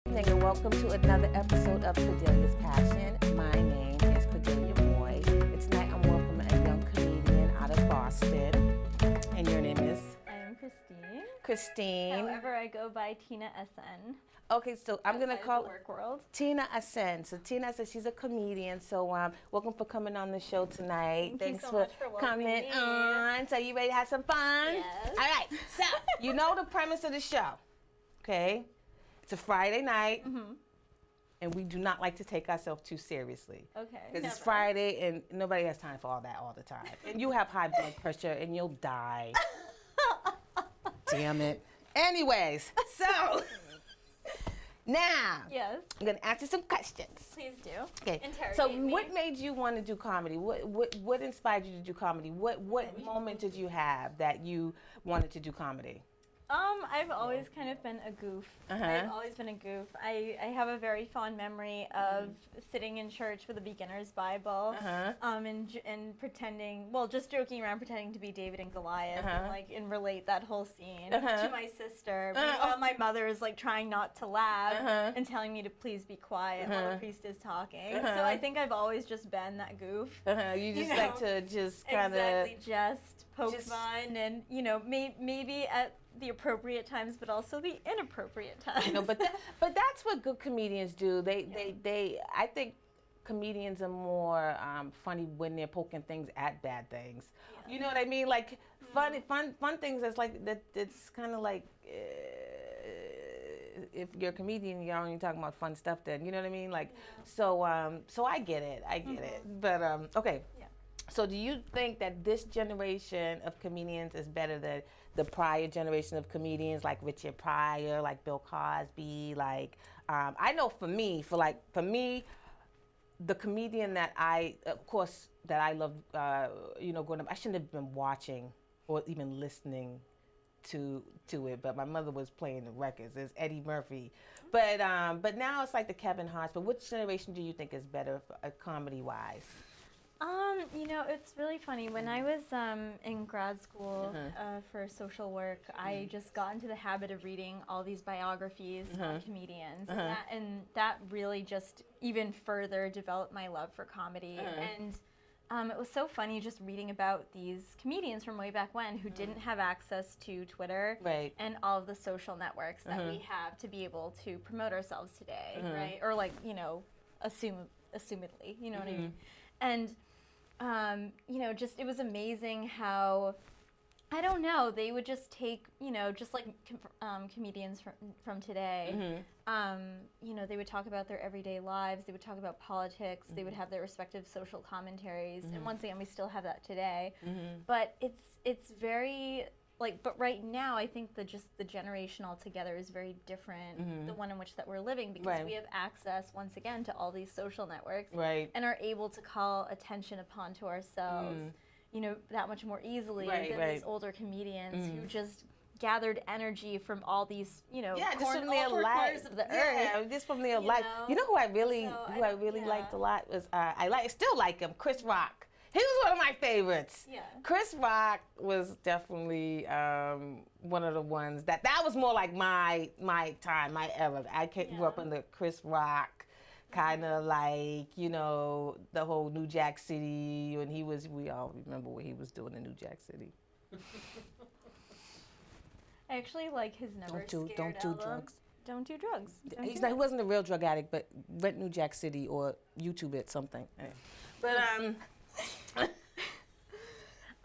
evening and welcome to another episode of Cordelia's Passion. My name is Cordelia Moye. And tonight I'm welcoming a young comedian out of Boston. And your name is? I'm Christine. Christine. However, I go by Tina SN. Okay, so I'm going to call the work world. Tina Asen. So Tina says she's a comedian. So welcome for coming on the show tonight. Thanks so so much for coming welcoming me. on. So you ready to have some fun? Yes. All right. So you know the premise of the show, okay? It's a Friday night, and we do not like to take ourselves too seriously. Okay. Because it's Friday, and nobody has time for all that all the time. And you have high blood pressure, and you'll die. Damn it. Anyways, so now Yes. I'm gonna ask you some questions. Please do. Okay. Interrogate So me. what made you want to do comedy? What inspired you to do comedy? What moment did you have that you wanted to do comedy? I've always kind of been a goof. Uh-huh. I've always been a goof. I have a very fond memory of sitting in church with a beginner's Bible, and pretending, well, just joking around, pretending to be David and Goliath, and relate that whole scene to my sister. While my mother is like trying not to laugh and telling me to please be quiet while the priest is talking. So I think I've always just been that goof. You just like to just kind of exactly just poke fun and maybe at the appropriate times, but also the inappropriate times. but that's what good comedians do. I think comedians are more funny when they're poking things at bad things. Yeah. You know what I mean? Like fun things. That's like that. It's kind of like if you're a comedian, you're only talking about fun stuff. Then you know what I mean? Like so I get it. I get it. But okay. Yeah. So do you think that this generation of comedians is better than the prior generation of comedians, like Richard Pryor, like Bill Cosby? Like, I know for me, the comedian that I loved, growing up, I shouldn't have been watching or even listening to it, but my mother was playing the records. It's Eddie Murphy, but now it's like the Kevin Hart's. But which generation do you think is better, comedy-wise? It's really funny. When I was in grad school for social work, I just got into the habit of reading all these biographies of comedians, and that really just even further developed my love for comedy. And it was so funny just reading about these comedians from way back when who didn't have access to Twitter and all of the social networks that we have to be able to promote ourselves today, right? Or assumedly, you know what I mean? And just it was amazing how, I don't know, they would just take, just like comedians from today, they would talk about their everyday lives, they would talk about politics, they would have their respective social commentaries, and once again, we still have that today, but it's very, but right now, I think the generation altogether is very different, the one in which that we're living, because we have access, once again, to all these social networks, and are able to call attention upon to ourselves, that much more easily than these older comedians who just gathered energy from all these, just from their corners of the earth. Just from their life. You know who I really liked a lot was I still like him, Chris Rock. He was one of my favorites. Yeah. Chris Rock was definitely one of the ones that was more like my time, my era. I grew up in the Chris Rock, kind of like, the whole New Jack City, and we all remember what he was doing in New Jack City. I actually like his Never Scared Don't do album. drugs. Don't do drugs. He wasn't a real drug addict, but rent New Jack City or YouTube it, something. But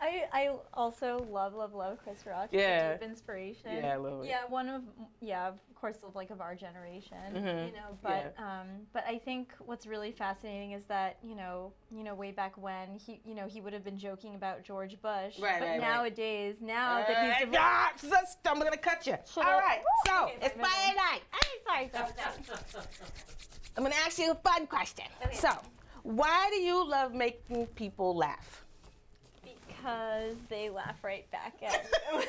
I also love Chris Rock. Yeah. Deep inspiration. Yeah, I love it. Yeah, of course, of our generation, but I think what's really fascinating is that, way back when he would have been joking about George Bush, but nowadays, now that he's I'm going to cut you. All right, so it's Friday night. Sorry. I'm going to ask you a fun question. Okay. So, why do you love making people laugh? Because they laugh right back at you.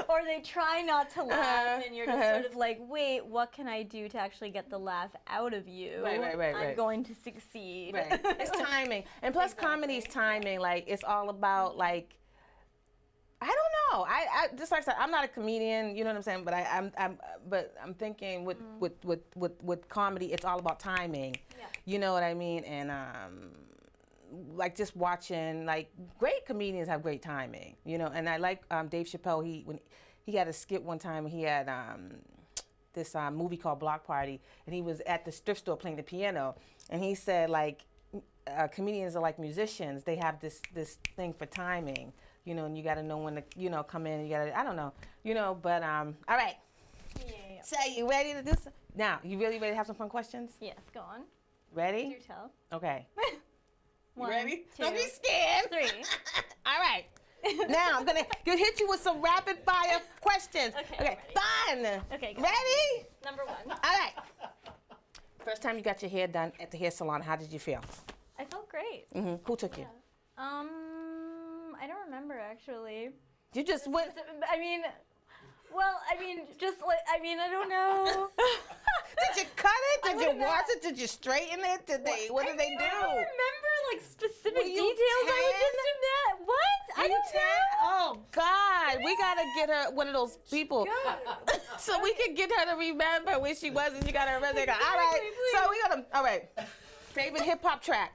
Or they try not to laugh, and you're just sort of like, wait, what can I do to actually get the laugh out of you? Right. I'm going to succeed. Right. It's timing. And plus, comedy's timing. Like, it's all about, like, I don't know. I just like I said, I'm not a comedian. You know what I'm saying? But I'm thinking with comedy, it's all about timing. Yeah. You know what I mean? And like just watching, like great comedians have great timing. You know, and I like Dave Chappelle. When he had a skit one time, he had this movie called Block Party, and he was at the thrift store playing the piano, and he said like comedians are like musicians. They have this thing for timing. You know, and you got to know when to, you know, come in. You got to, I don't know, you know, but, all right. Yeah. So you ready to do some? Now, you really ready to have some fun questions? Yes, go on. Ready? Do tell. Okay. One, you ready? 2, Don't be scared. 3. All right. Now, I'm going to hit you with some rapid fire questions. Okay. Fun. Okay, go. Ready? Number 1. All right. First time you got your hair done at the hair salon, how did you feel? I felt great. Mm-hmm. Who took you? I don't remember actually. You just went. I mean, just like, I don't know. Did you cut it? Did you wash it? Did you straighten it? What did they do? I don't remember like specific details. I would just do that. What? I don't know. Oh God, we gotta get her one of those people, so we can get her to remember where she was, and you got her resume. All right, so we got all right. Favorite hip hop track.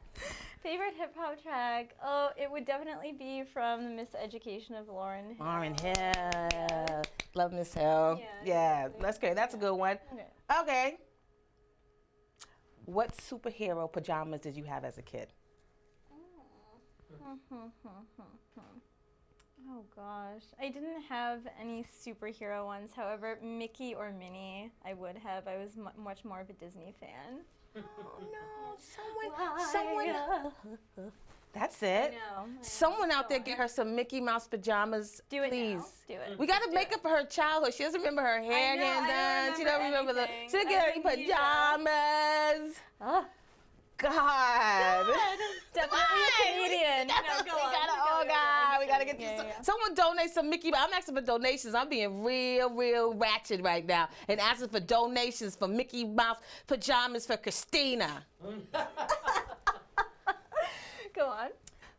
Favorite hip hop track? Oh, it would definitely be from the Miseducation of Lauryn Hill. Lauryn Hill. Love Miss Hill. Yeah, that's great. That's a good one. Okay. What superhero pajamas did you have as a kid? Oh gosh. I didn't have any superhero ones. However, Mickey or Minnie, I would have. I was much more of a Disney fan. Oh no, someone. That's it. No, someone out there get her some Mickey Mouse pajamas, do it please. Now. Do it. We got to make up for her childhood. She doesn't remember her hair getting done. She don't remember she didn't get her pajamas. Oh. God. Definitely a comedian. We gotta get this. Someone donate some Mickey. I'm asking for donations. I'm being real ratchet right now and asking for donations for Mickey Mouse pajamas for Christina. Go on.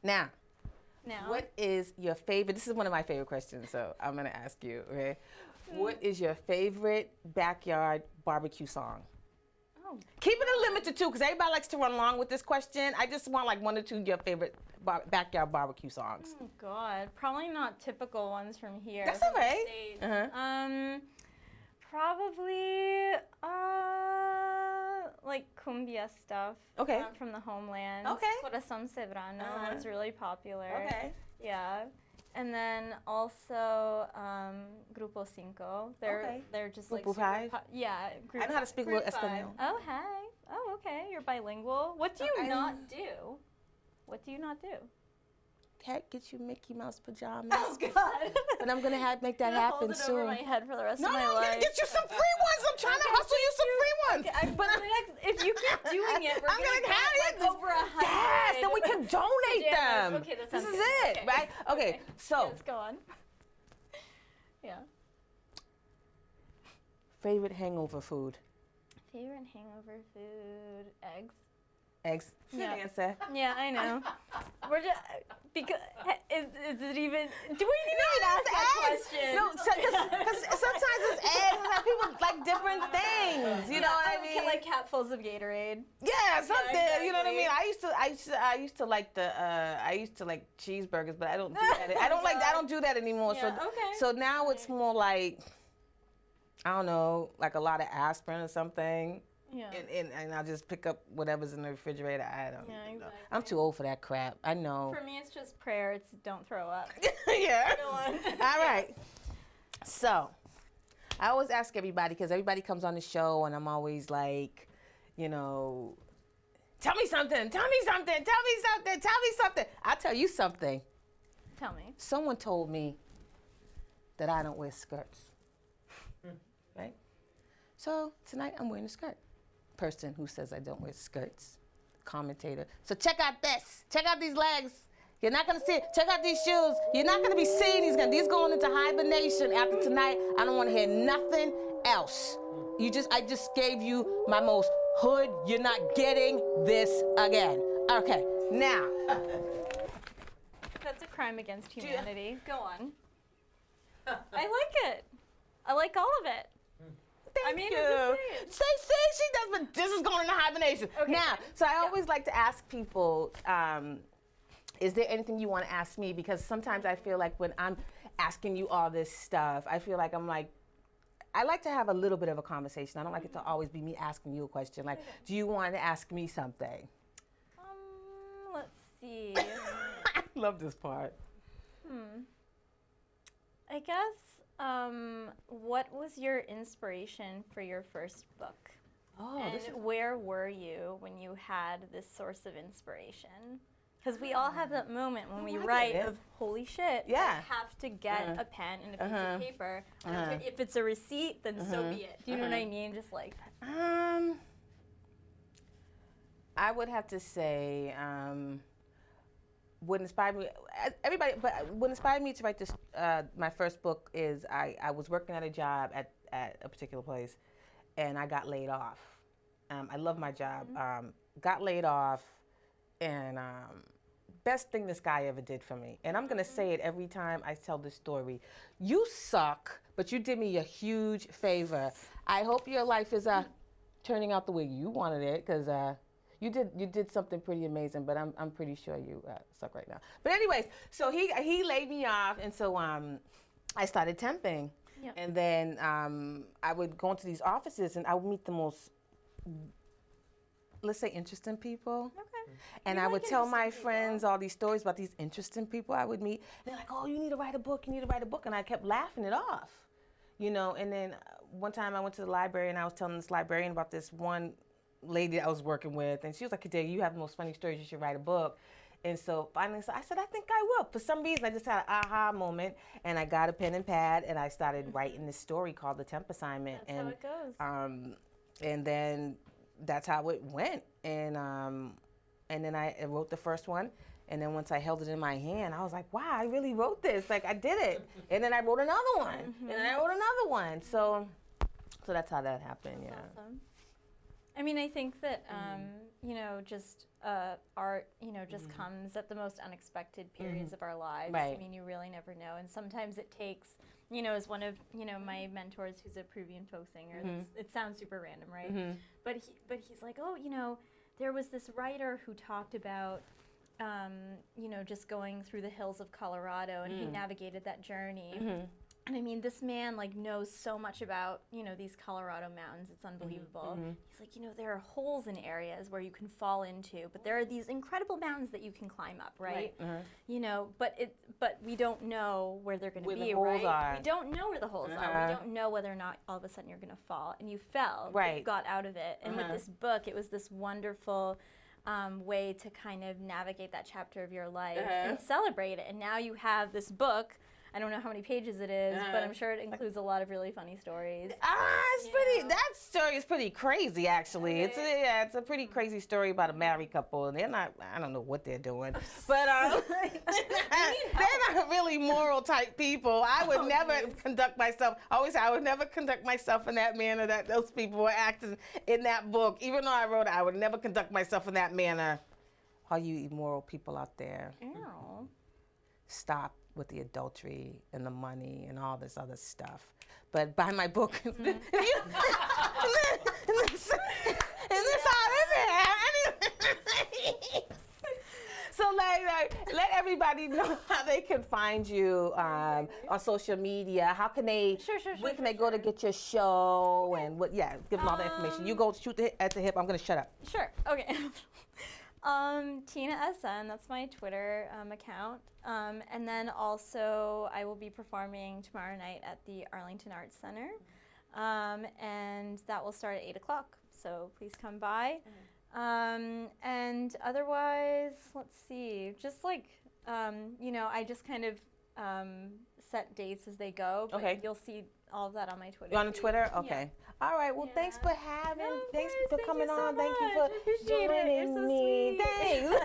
Now, what is your favorite? This is one of my favorite questions, so I'm gonna ask you. Okay, what is your favorite backyard barbecue song? Keep it a limit to 2, because everybody likes to run along with this question. I just want like 1 or 2 of your favorite backyard barbecue songs. Oh God, probably not typical ones from here. That's all right. Probably like cumbia stuff. Okay. From the homeland. Okay. Corazón Serrano is really popular. Okay. Yeah. And then also Grupo Cinco. They're just like Grupo 5? yeah. I know how to speak a little Espanol. Oh, hey. Oh, okay. You're bilingual. What do you not do? What do you not do? Get you Mickey Mouse pajamas. Oh God! But I'm gonna make that happen hold it soon. Over my head for the rest of my life. No, I'm gonna get you some free ones. I'm trying to hustle you some free ones. Okay, but if you keep doing it, we're gonna get like over 100. Yes, then we can donate them. Okay, that sounds This is good. it, right? Okay, so let's go on. Yeah. Favorite hangover food? Favorite hangover food? Eggs. Eggs. Yeah. Answer. Yeah, I know. We're just because is it even? Do we even ask that question? No, because sometimes it's eggs and people like different things. You know what I mean? Like capfuls of Gatorade. Yeah, something. Yeah, exactly. You know what I mean? I used to like cheeseburgers, but I don't do that. I don't do that anymore. Yeah, So now it's more like, I don't know, like a lot of aspirin or something. Yeah. And I'll just pick up whatever's in the refrigerator. I don't know. Exactly. I'm too old for that crap. I know. For me, it's just prayer. It's don't throw up. Yeah. All right. So, I always ask everybody, because everybody comes on the show, and I'm always like, you know, tell me something. Tell me something. Tell me something. Tell me something. I'll tell you something. Tell me. Someone told me that I don't wear skirts. Right? So, tonight I'm wearing a skirt. Person who says I don't wear skirts, commentator. So check out this. Check out these legs. You're not gonna see it. Check out these shoes. You're not gonna be seeing these. These going into hibernation after tonight. I don't want to hear nothing else. I just gave you my most hood. You're not getting this again. Okay, now. That's a crime against humanity. Go on. I like it. I like all of it. Thank you. Say, she does, but this is going into hibernation. Okay. Now, so I always like to ask people, is there anything you want to ask me? Because sometimes I feel like when I'm asking you all this stuff, I feel like I like to have a little bit of a conversation. I don't like it to always be me asking you a question. Like, do you want to ask me something? Let's see. I love this part. I guess, what was your inspiration for your first book? And where were you when you had this source of inspiration? Because we all have that moment when we write of, holy shit, I have to get a pen and a piece of paper. If it's a receipt, then so be it. Do you know what I mean? Just like... I would have to say, what inspired me, but what inspired me to write this, my first book is I was working at a job at a particular place, and I got laid off. I love my job. Got laid off, and best thing this guy ever did for me. And I'm gonna say it every time I tell this story. You suck, but you did me a huge favor. I hope your life is turning out the way you wanted it, because you did something pretty amazing, but I'm pretty sure you suck right now. But anyways, so he laid me off, and so I started temping. Yep. And then I would go into these offices, and I would meet the most, let's say, interesting people. Okay. And I would tell my friends all these stories about these interesting people I would meet. And they're like, oh, you need to write a book, you need to write a book. And I kept laughing it off, you know. And then one time I went to the library, and I was telling this librarian about this one lady I was working with. And she was like, Cordelia, you have the most funny stories, you should write a book. And so finally I said, I think I will. For some reason, I just had an aha moment, and I got a pen and pad, and I started writing this story called The Temp Assignment. That's how it goes. And then that's how it went. And then I wrote the first one, and then once I held it in my hand, I was like, wow, I really wrote this. Like, I did it. And then I wrote another one, and then I wrote another one. So that's how that happened, that's awesome. I mean, I think that, you know, just art, you know, just comes at the most unexpected periods of our lives. Right. I mean, you really never know. And sometimes it takes, you know, as one of, you know, my mentors who's a Peruvian folk singer, it sounds super random, right? But he's like, oh, you know, there was this writer who talked about, you know, just going through the hills of Colorado, and he navigated that journey. And I mean, this man like knows so much about, you know, these Colorado mountains. It's unbelievable. He's like, you know, there are holes in areas where you can fall into, but there are these incredible mountains that you can climb up, right? You know, but we don't know where they're going to be, right? We don't know where the holes are. We don't know whether or not all of a sudden you're going to fall. And you fell, but you got out of it. And with this book, it was this wonderful way to kind of navigate that chapter of your life and celebrate it. And now you have this book. I don't know how many pages it is, but I'm sure it includes a lot of really funny stories. It's pretty. That story is pretty crazy, actually. Okay. It's a pretty crazy story about a married couple, and they're not. I don't know what they're doing, but they're not really moral type people. I would never conduct myself. I always say I would never conduct myself in that manner that those people were acting in that book. Even though I wrote it, I would never conduct myself in that manner. All you immoral people out there, stop with the adultery and the money and all this other stuff. But buy my book. And this So let everybody know how they can find you on social media. How can they? Where can they go to get your show and what? Yeah, give them all the information. You go shoot at the hip. I'm gonna shut up. Sure. Okay. Tina SN, that's my Twitter account. And then also I will be performing tomorrow night at the Arlington Arts Center. And that will start at 8 o'clock. So please come by. And otherwise, let's see, just like, you know, I just kind of set dates as they go. But you'll see all of that on my Twitter. You're on Twitter? Okay. Yeah. All right. Well, thanks for having. Thanks for coming on. Thank you for joining me. Thanks.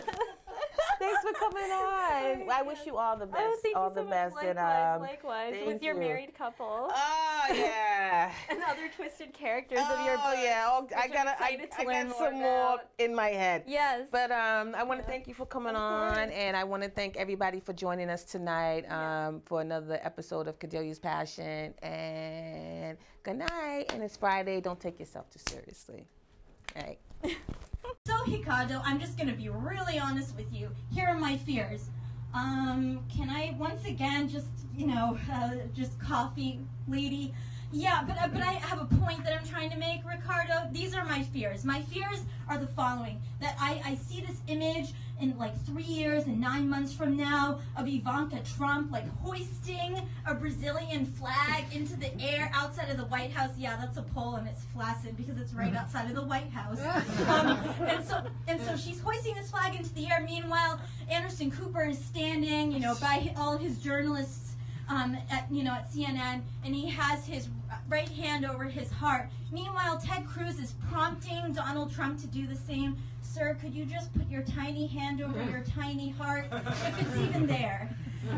Thanks for coming on. I wish you all the best. Oh, thank all you the so best. much. And, likewise. thank With your you. married couple. Oh yeah. And other twisted characters of your books. Oh yeah. I got some more in my head. Yes. But I want to thank you for coming on, and I want to thank everybody for joining us tonight for another episode of Cordelia's Passion. And good night. And it's Friday. Don't take yourself too seriously. All right. So, Ricardo, I'm just going to be really honest with you. Here are my fears. Can I once again just, just coffee, lady? Yeah, but I have a point that I'm trying to make, Ricardo. These are my fears. My fears are the following. That I see this image in like 3 years and 9 months from now of Ivanka Trump like hoisting a Brazilian flag into the air outside of the White House. Yeah, that's a pole and it's flaccid because it's right outside of the White House. And so she's hoisting this flag into the air. Meanwhile, Anderson Cooper is standing, by all his journalists at CNN, and he has his right hand over his heart. Meanwhile, Ted Cruz is prompting Donald Trump to do the same. Sir, could you just put your tiny hand over your tiny heart, if it's even there?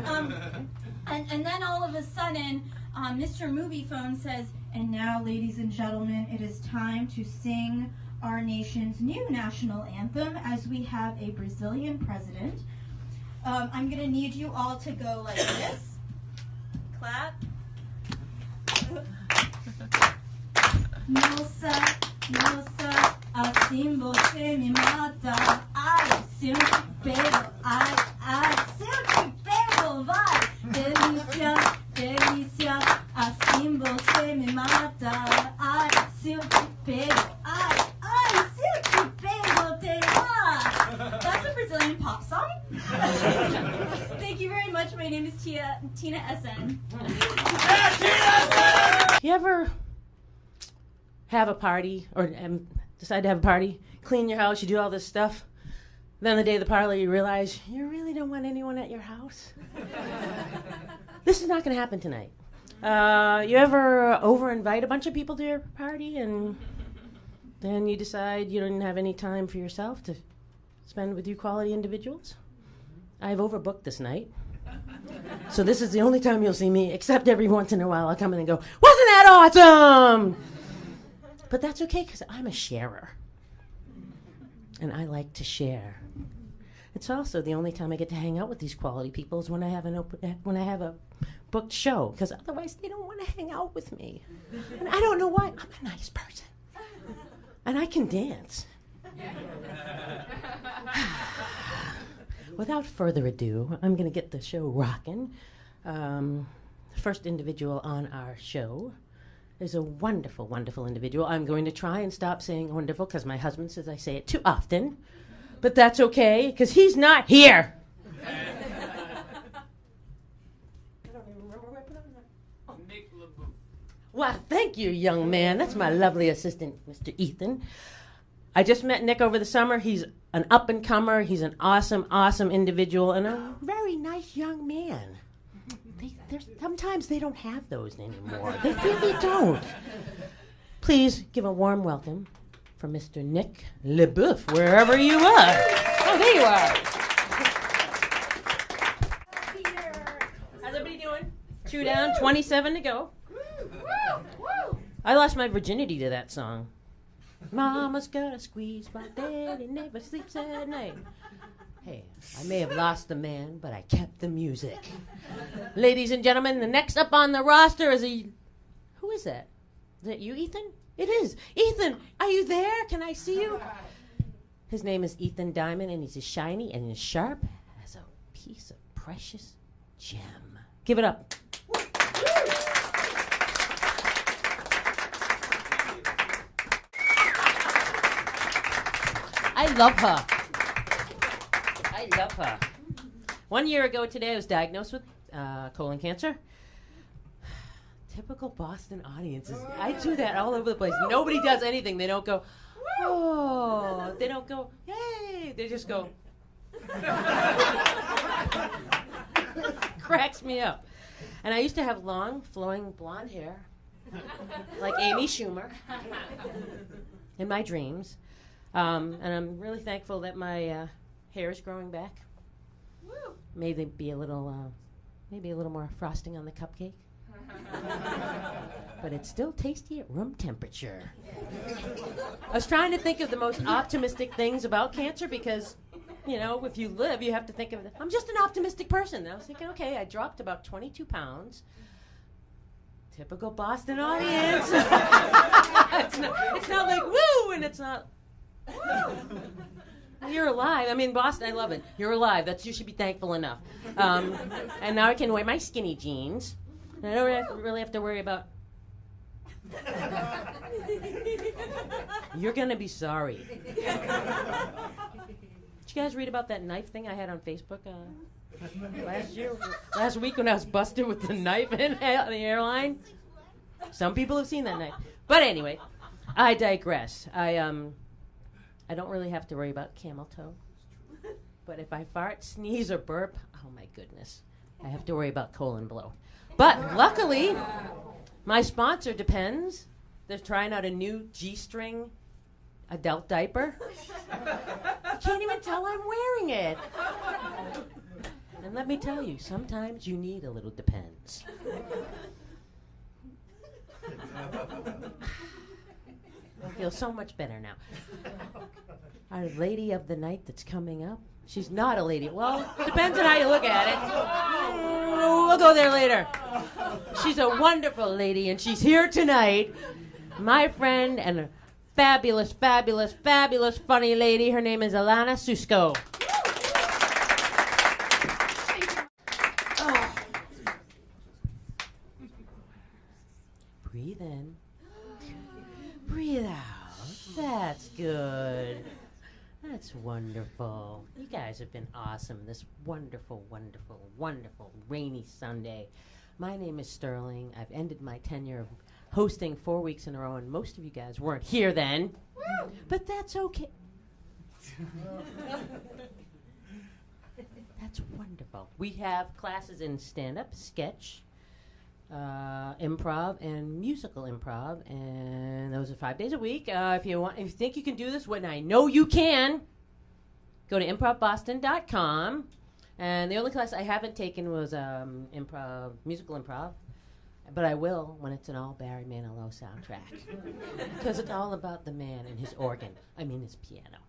And then all of a sudden, Mr. Movie Phone says, and now, ladies and gentlemen, it is time to sing our nation's new national anthem as we have a Brazilian president. I'm going to need you all to go like this. Clap. Nossa, nossa, assim você me mata. Ai, se eu te pego, ai, se eu te pego, vai. Delícia, delícia, assim você me mata. Ai, se eu te pego, ai, se eu te pego, te lá. That's a Brazilian pop song. Thank you very much. My name is Tina SN. You ever have a party or decide to have a party, clean your house, you do all this stuff, then the day of the party you realize you really don't want anyone at your house? This is not going to happen tonight. You ever over-invite a bunch of people to your party and then you decide you don't have any time for yourself to spend with you quality individuals? I've overbooked this night. So this is the only time you'll see me, except every once in a while I'll come in and go, wasn't that awesome? But that's okay, because I'm a sharer. And I like to share. It's also the only time I get to hang out with these quality people is when I have a booked show, because otherwise they don't want to hang out with me. And I don't know why. I'm a nice person. And I can dance. Without further ado, I'm going to get the show rocking. The first individual on our show is a wonderful, wonderful individual. I'm going to try and stop saying wonderful because my husband says I say it too often. But that's okay, because he's not here. I don't even remember where I put on that. Oh. Nick LaBeouf. Well, thank you, young man. That's my lovely assistant, Mr. Ethan. I just met Nick over the summer. He's an up-and-comer. He's an awesome, awesome individual and a very nice young man. Sometimes they don't have those anymore. They really don't. Please give a warm welcome for Mr. Nick LaBeouf, wherever you are. Oh, there you are. How's everybody doing? 2 down, 27 to go. I lost my virginity to that song. Mama's got a squeeze, my daddy never sleeps at night. Hey, I may have lost the man, but I kept the music. Ladies and gentlemen, the next up on the roster is who is that? Is that you, Ethan? It is. Ethan, are you there? Can I see you? His name is Ethan Diamond, and he's as shiny and as sharp as a piece of precious gem. Give it up. I love her. I love her. 1 year ago today, I was diagnosed with colon cancer. Typical Boston audiences. I do that all over the place. Nobody does anything. They don't go, oh. They don't go, hey. They just go. Cracks me up. And I used to have long, flowing blonde hair, like Amy Schumer, in my dreams. And I'm really thankful that my hair is growing back. maybe a little more frosting on the cupcake. But it's still tasty at room temperature. I was trying to think of the most optimistic things about cancer because, if you live, you have to think of it. I'm just an optimistic person. And I was thinking, okay, I dropped about 22 pounds. Typical Boston audience. It's not like, woo, and it's not, woo. You're alive. I mean, Boston, I love it. You're alive. You should be thankful enough. And now I can wear my skinny jeans. And I don't really have to worry about... You're going to be sorry. Did you guys read about that knife thing I had on Facebook last week when I was busted with the knife in the airline? Some people have seen that knife. But anyway, I digress. I don't really have to worry about camel toe. But if I fart, sneeze, or burp, oh my goodness, I have to worry about colon blow. But luckily, my sponsor, Depends, they're trying out a new G-string adult diaper. You can't even tell I'm wearing it. And let me tell you, sometimes you need a little Depends. I feel so much better now. Our lady of the night that's coming up, she's not a lady. Well, depends on how you look at it. We'll go there later. She's a wonderful lady, and she's here tonight. My friend and a fabulous, fabulous, fabulous funny lady. Her name is Alana Susko. Oh. Breathe in. Breathe out. That's good. That's wonderful. You guys have been awesome this wonderful, wonderful, wonderful rainy Sunday. My name is Stirling. I've ended my tenure of hosting 4 weeks in a row, and most of you guys weren't here then. But that's okay. That's wonderful. We have classes in stand-up, sketch, improv, and musical improv, and those are 5 days a week. If you think you can do this, when I know you can, go to improvboston.com. And the only class I haven't taken was musical improv, but I will when it's an all Barry Manilow soundtrack, because it's all about the man and his organ. I mean his piano.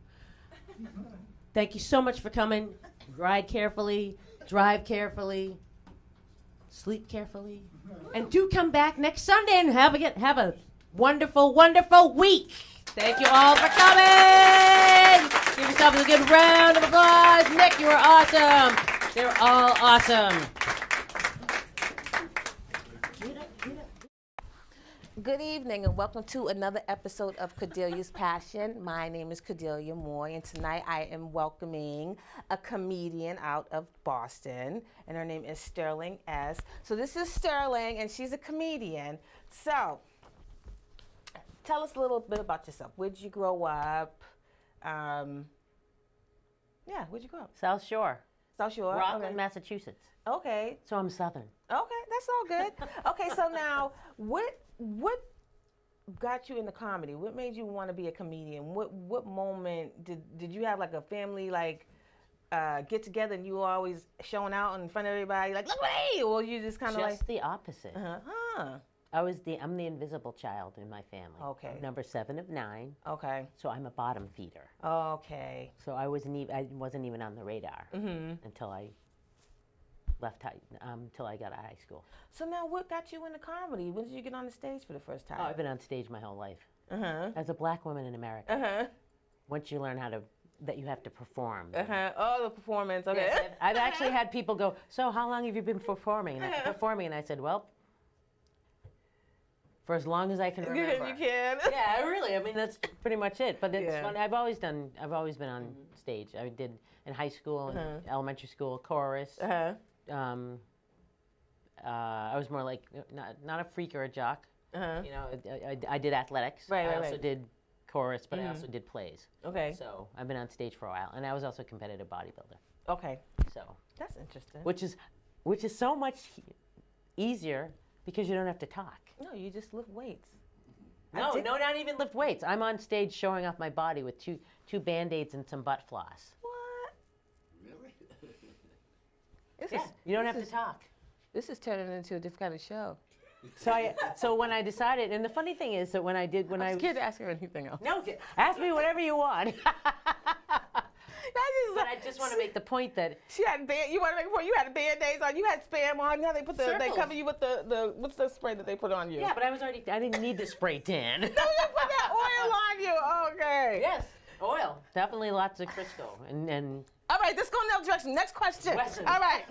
Thank you so much for coming. Ride carefully, drive carefully, sleep carefully, and do come back next Sunday and have a wonderful, wonderful week. Thank you all for coming. Give yourselves a good round of applause. Nick, you were awesome. They were all awesome. Good evening and welcome to another episode of Cordelia's Passion. My name is Cordelia Moye, and tonight I am welcoming a comedian out of Boston, and her name is Stirling S. So this is Stirling, and she's a comedian. So tell us a little bit about yourself. Where'd you grow up? Where'd you grow up? South Shore. South Shore? Rockland, okay. Massachusetts. Okay. So I'm Southern. Okay, that's all good. Okay, so now, what got you into comedy? What made you want to be a comedian? What moment did you have like a family get together and you were always showing out in front of everybody like, look at me, or you just kind of like? Just the opposite. I'm the invisible child in my family. Okay. Number 7 of 9. Okay. So I'm a bottom feeder. Okay. So I wasn't even on the radar until I left until I got to high school. So now, what got you into comedy? When did you get on the stage for the first time? Oh, I've been on stage my whole life. As a black woman in America. Once you learn that you have to perform. Oh, the performance. Okay. Yes, I've actually had people go, so how long have you been performing? And I said, well, for as long as I can remember. You can. Yeah, really. I mean, that's pretty much it. But it's fun. I've always been on stage. I did in high school, and elementary school, chorus. I was more like not a freak or a jock. You know, I did athletics. Right. I also did chorus, but I also did plays. Okay. So I've been on stage for a while, and I was also a competitive bodybuilder. Okay. So that's interesting. Which is so much easier because you don't have to talk. No, you just lift weights. No, not even lift weights. I'm on stage showing off my body with two Band-Aids and some butt floss. What? Really? You don't have to talk. This is turning into a different kind of show. So when I decided, and the funny thing is that I'm scared to ask her anything else. No, ask me whatever you want. But I just want to make the point that she had you want to make a point. You had Band-Aids on. You had Spam on. Now they cover you with the what's the spray that they put on you? Yeah, but I didn't need the spray tan. No, you put that oil on you. Okay. Yes, oil. Definitely lots of Crisco and. All right, let's go in that direction. Next question. Wesson. All right.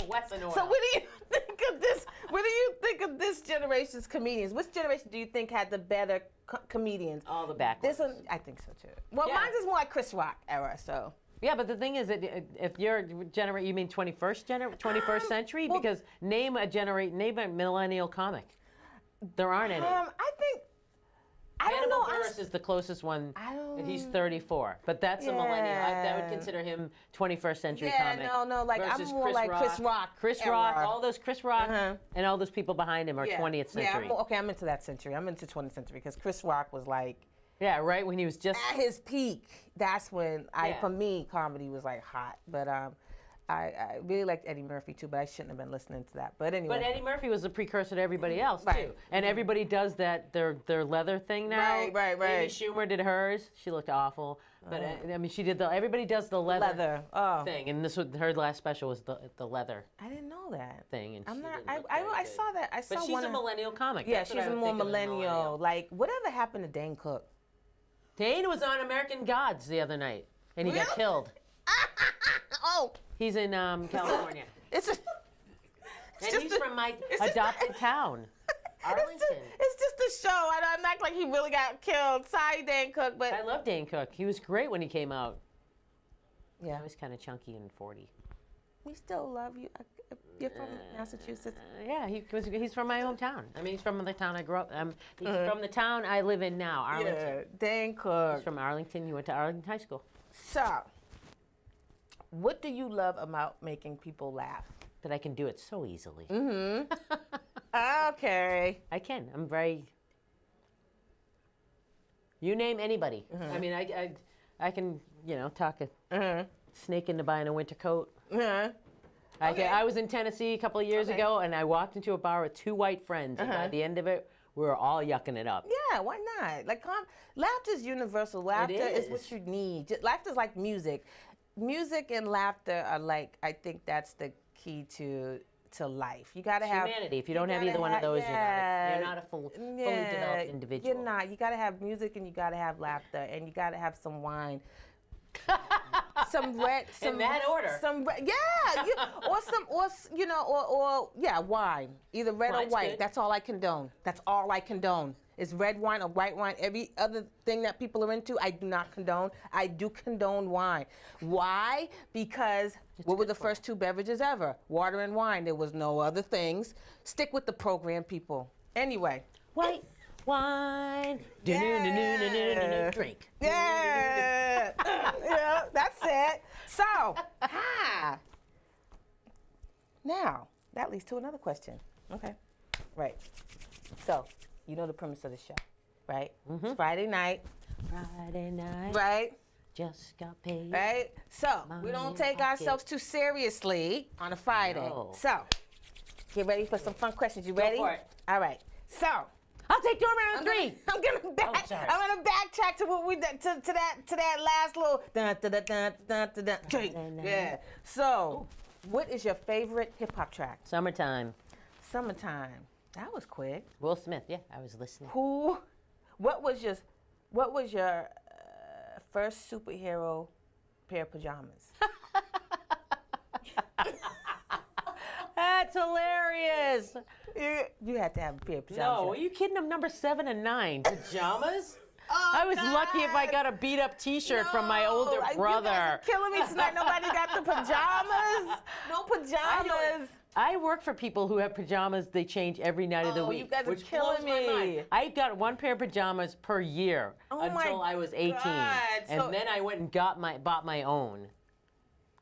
Wesson oil. So what do you think of this? What do you think of this generation's comedians? Which generation do you think had the better comedians? All the backwards. This one, I think so too. Well, mine is more like Chris Rock era, so. Yeah, but the thing is that if you're you mean 21st century? Well, because name a millennial comic. There aren't any. I don't know. Burris is the closest one. And he's 34, but that's a millennial. I would consider him 21st century comic. Yeah, no, like I'm more like Chris Rock. Chris Rock, all those Chris Rock, and all those people behind him are 20th century. Yeah, I'm into that century. I'm into 20th century because Chris Rock was like. Yeah, right when he was just at his peak. That's when for me, comedy was like hot. But I really liked Eddie Murphy too, but I shouldn't have been listening to that. But anyway. But Eddie Murphy was a precursor to everybody else too, and everybody does their leather thing now. Right. Amy Schumer did hers. She looked awful, but I mean, she did everybody does the leather thing, and this was her last special was the leather. I didn't know that thing, and I saw that. But she's a millennial comic. Yeah, she's a more millennial. Like whatever happened to Dane Cook? Dane was on American Gods the other night, and he got killed. He's in California. He's from my adopted town, Arlington. It's just a show. I don't act like he really got killed. Sorry, Dane Cook, but I love Dane Cook. He was great when he came out. Yeah, he was kind of chunky and 40. We still love you. You're from Massachusetts. Yeah, he's from my hometown. I mean, he's from the town I grew up. He's from the town I live in now, Arlington. Yeah, Dane Cook. He's from Arlington. He went to Arlington High School. So, what do you love about making people laugh? That I can do it so easily. Okay. I can. I'm very. You name anybody. I mean, I can talk a snake into buying a winter coat. I was in Tennessee a couple of years ago, and I walked into a bar with two white friends, and by the end of it, we were all yucking it up. Yeah, why not? Like, laughter is universal. Laughter is what you need. Laughter is like music. Music and laughter are like, I think that's the key to life. You got to have humanity. If you don't have either one of those, you're not a fully developed individual. You're not. You got to have music and you got to have laughter and you got to have some wine. Some red, in that order. Wine. Either red or white. Good. That's all I condone. That's all I condone. Is red wine or white wine. Every other thing that people are into, I do not condone. I do condone wine. Why? Because what were the first two beverages ever? Water and wine. There was no other things. Stick with the program, people. Anyway. White wine. Drink. Yeah. Yeah, that's it. So, now, that leads to another question. Okay. Right. So, you know the premise of the show, right? It's Friday night. Right? Just got paid. Right? So, we don't take ourselves too seriously on a Friday. No. So, get ready for some fun questions. You ready? Go for it. All right. So, I'll take you around three. I'm gonna backtrack to what we did to that last little yeah. So, what is your favorite hip hop track? Summertime. That was quick. Will Smith. Yeah, I was listening. What was your first superhero pair of pajamas? That's hilarious. You had to have a pair of pajamas. No, are you kidding? I'm number 7 and 9. Pajamas? I was lucky if I got a beat up T-shirt from my older brother. You guys are killing me tonight. Nobody got the pajamas. No pajamas. I work for people who have pajamas they change every night of the week. You guys are killing me. I got one pair of pajamas per year until I was 18. And then I went and bought my own.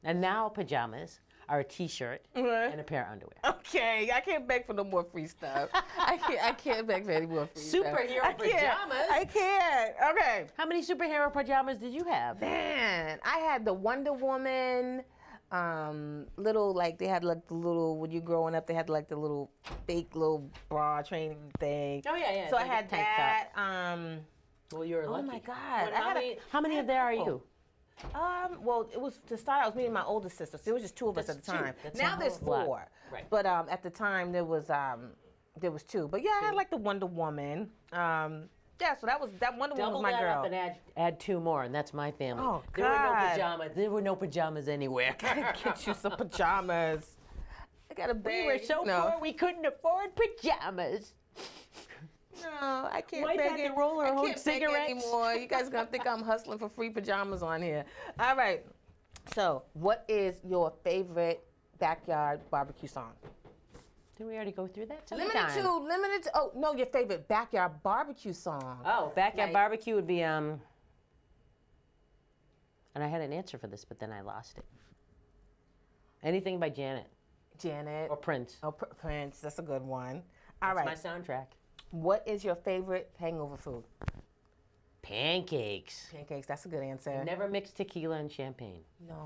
And now pajamas are a T-shirt and a pair of underwear. Okay, I can't beg for no more free stuff. I can't beg for any more free stuff. Superhero pajamas? I can't. Okay. How many superhero pajamas did you have? Man, I had the Wonder Woman. little, like, they had like the little, when you growing up, they had like the little fake little bra training thing. Oh yeah, yeah. So I like a had tank that. top. Well, you're lucky. Oh my God. How many of there are you? Well, it was to start. I was meeting my older sister, so it was just two of us at the time. Now there's 4, right? But at the time there was 2. But yeah, I had like the Wonder Woman. Yeah, so that Wonder Woman was my girl. Double that up and add 2 more, and that's my family. Oh There were no God. pajamas. There were no pajamas anywhere. Get you some pajamas. I got a bag. We were so poor we couldn't afford pajamas. No, I can't Wife beg had to roll her I own can't beg cigarettes. anymore. You guys are gonna think I'm hustling for free pajamas on here. All right. So, what is your favorite backyard barbecue song? Did we already go through that? Limited to. Oh no, your favorite backyard barbecue song. Oh, backyard barbecue would be And I had an answer for this, but then I lost it. Anything by Janet. Janet. Or Prince. Oh, Prince. That's a good one. All That's right. my soundtrack. What is your favorite hangover food? Pancakes. Pancakes. That's a good answer. Never mix tequila and champagne. No.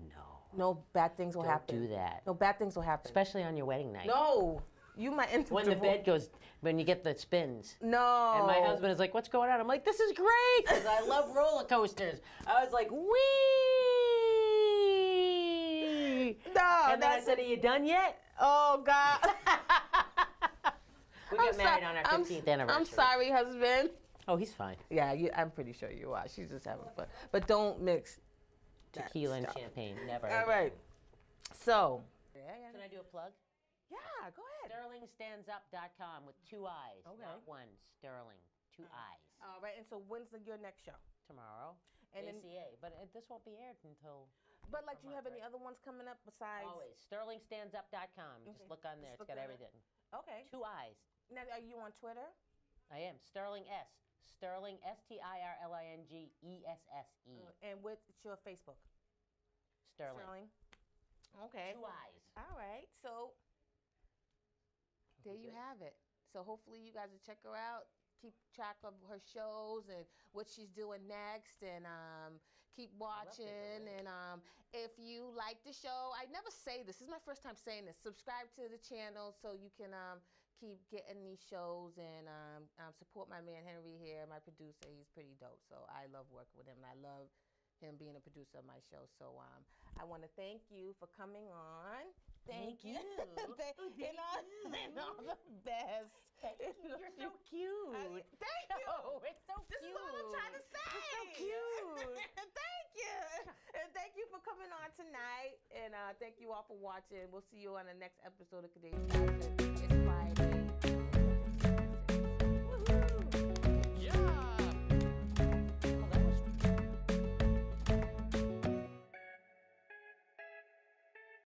No. No bad things will happen. Don't do that. No bad things will happen. Especially on your wedding night. No. You might end up When the bed goes, when you get the spins. No. And my husband is like, what's going on? I'm like, this is great, because I love roller coasters. I was like, wee! No. And then I said, are you done yet? Oh, God. We got married on our 15th anniversary. I'm sorry, husband. Oh, he's fine. Yeah, I'm pretty sure you are. She's just having fun. But don't mix Tequila and champagne, never. All right. So. Can I do a plug? Yeah, go ahead. StirlingStandsUp.com with 2 I's, Okay. not 1. Sterling, 2 I's. All right, and so when's your next show? Tomorrow. And then, ACA, but this won't be aired until. but like, do you have any other ones coming up besides? Always. StirlingStandsUp.com. Just look on there. It's got everything. Okay. 2 I's. Now, are you on Twitter? I am. Sterling S. Sterling, StirlingEsse. And what's your Facebook? Sterling. Okay. 2 I's. All right. So there you have it. So hopefully you guys will check her out. Keep track of her shows and what she's doing next, and keep watching. And if you like the show, I never say this. This is my first time saying this. Subscribe to the channel so you can keep getting these shows, and support my man Henry here, my producer. He's pretty dope. So I love working with him, and I love him being a producer of my show. So I want to thank you for coming on. Thank you. And all the best. You're so cute. Thank you. Oh, it's so This cute. is all I'm trying to say. It's so cute. Thank you. And thank you for coming on tonight. And thank you all for watching. We'll see you on the next episode of Cordelia Moye.